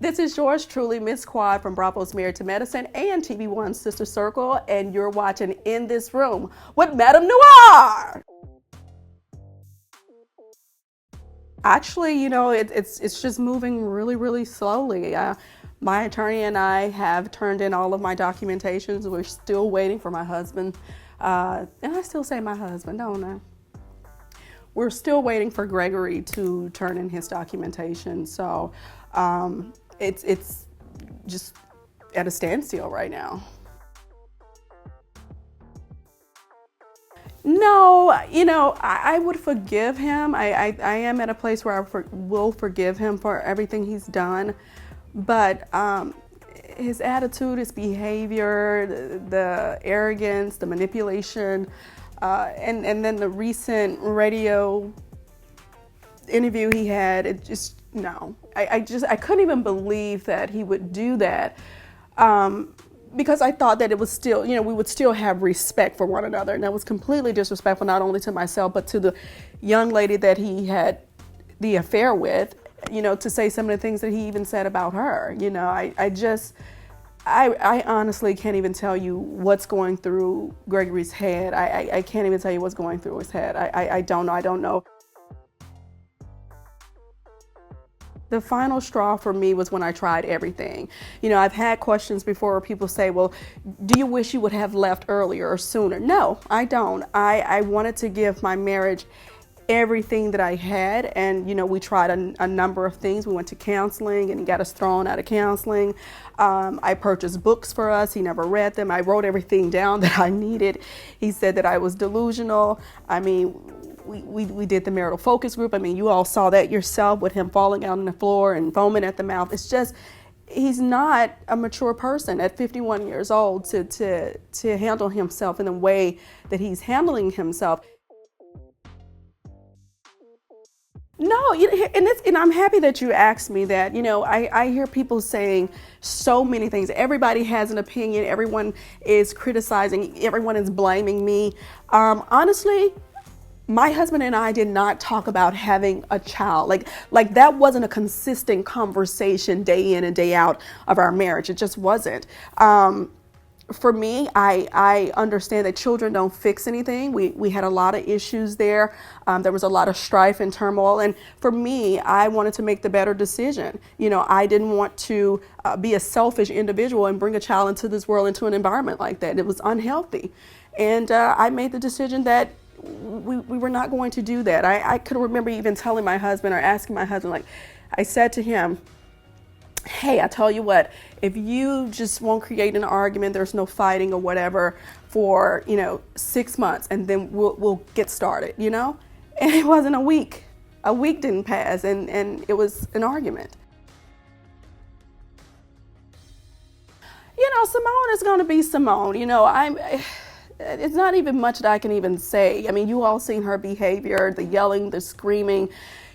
This is yours truly, Miss Quad from Bravo's Married to Medicine and TV1's Sister Circle, and you're watching In This Room with Madame Noire. Actually, it's just moving really, really slowly. My attorney and I have turned in all of my documentations. We're still waiting for my husband, and I still say my husband, don't I? We're still waiting for Gregory to turn in his documentation. So it's just at a standstill right now. No, I would forgive him. I am at a place where I will forgive him for everything he's done. But his attitude, his behavior, the arrogance, the manipulation, and then the recent radio interview he had, it just, no. I couldn't even believe that he would do that. Because I thought that it was still, we would still have respect for one another. And that was completely disrespectful, not only to myself, but to the young lady that he had the affair with, to say some of the things that he even said about her. I honestly can't even tell you what's going through Gregory's head. I can't even tell you what's going through his head. I don't know. The final straw for me was when I tried everything. I've had questions before where people say, well, do you wish you would have left earlier or sooner? No, I don't. I wanted to give my marriage everything that I had. And, we tried a number of things. We went to counseling and he got us thrown out of counseling. I purchased books for us. He never read them. I wrote everything down that I needed. He said that I was delusional. We did the marital focus group. You all saw that yourself with him falling out on the floor and foaming at the mouth. It's just, he's not a mature person at 51 years old to handle himself in the way that he's handling himself. No, and I'm happy that you asked me that. I hear people saying so many things. Everybody has an opinion. Everyone is criticizing. Everyone is blaming me. Honestly, my husband and I did not talk about having a child. Like that wasn't a consistent conversation day in and day out of our marriage. It just wasn't. For me, I understand that children don't fix anything. We had a lot of issues there. There was a lot of strife and turmoil. And for me, I wanted to make the better decision. I didn't want to be a selfish individual and bring a child into this world, into an environment like that. It was unhealthy. And I made the decision that we were not going to do that. I could remember even telling my husband or asking my husband, I said to him, hey, I tell you what, if you just won't create an argument, there's no fighting or whatever for, 6 months, and then we'll get started, And it wasn't a week. A week didn't pass, and it was an argument. Simone is going to be Simone. It's not even much that I can even say. You all seen her behavior, the yelling, the screaming,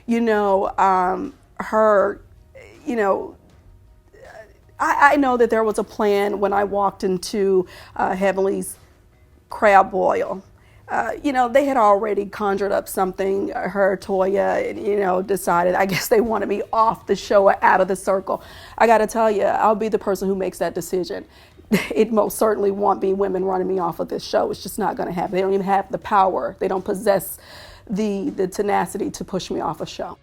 her, I know that there was a plan when I walked into Heavenly's crab boil. They had already conjured up something, her, Toya, decided, I guess they wanted me off the show or out of the circle. I got to tell you, I'll be the person who makes that decision. It most certainly won't be women running me off of this show. It's just not going to happen. They don't even have the power. They don't possess the tenacity to push me off a show.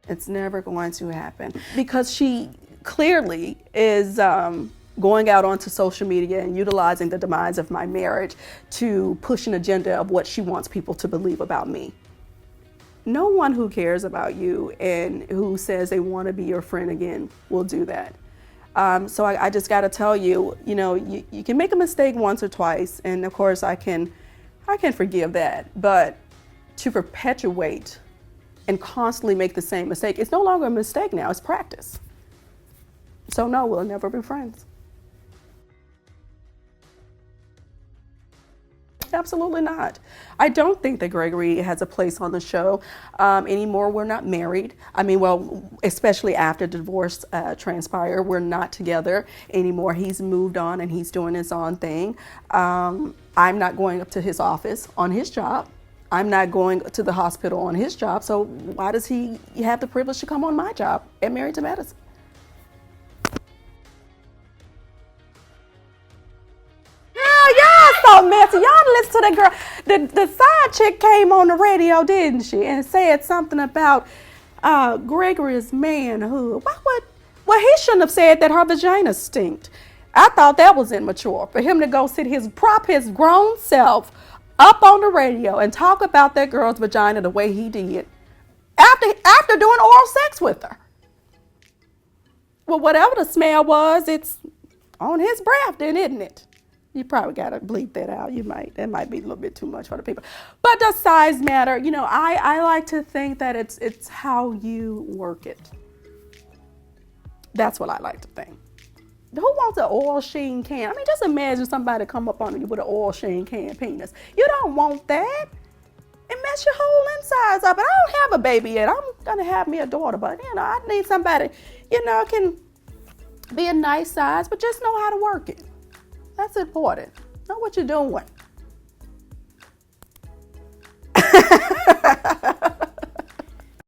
It's never going to happen because she clearly is going out onto social media and utilizing the demise of my marriage to push an agenda of what she wants people to believe about me. No one who cares about you and who says they want to be your friend again will do that. So I just got to tell you, you can make a mistake once or twice, and of course I can forgive that. But to perpetuate and constantly make the same mistake, it's no longer a mistake now, it's practice. So no, we'll never be friends. Absolutely not. I don't think that Gregory has a place on the show anymore. We're not married. Especially after divorce transpired, we're not together anymore. He's moved on and he's doing his own thing. I'm not going up to his office on his job. I'm not going to the hospital on his job, so why does he have the privilege to come on my job at Married to Medicine? Y'all so messy. Y'all listen to that girl. The side chick came on the radio, didn't she? And said something about Gregory's manhood. Well, he shouldn't have said that her vagina stinked. I thought that was immature for him to go prop his grown self up on the radio and talk about that girl's vagina the way he did after doing oral sex with her. Well, whatever the smell was, it's on his breath then, isn't it? You probably got to bleep that out. That might be a little bit too much for the people. But does size matter? You know, I like to think that it's how you work it. That's what I like to think. Who wants an oil sheen can? I mean, just imagine somebody come up on you with an oil sheen can penis. You don't want that. It mess your whole insides up. And I don't have a baby yet. I'm going to have me a daughter. But, I need somebody, can be a nice size, but just know how to work it. That's important. Know what you're doing.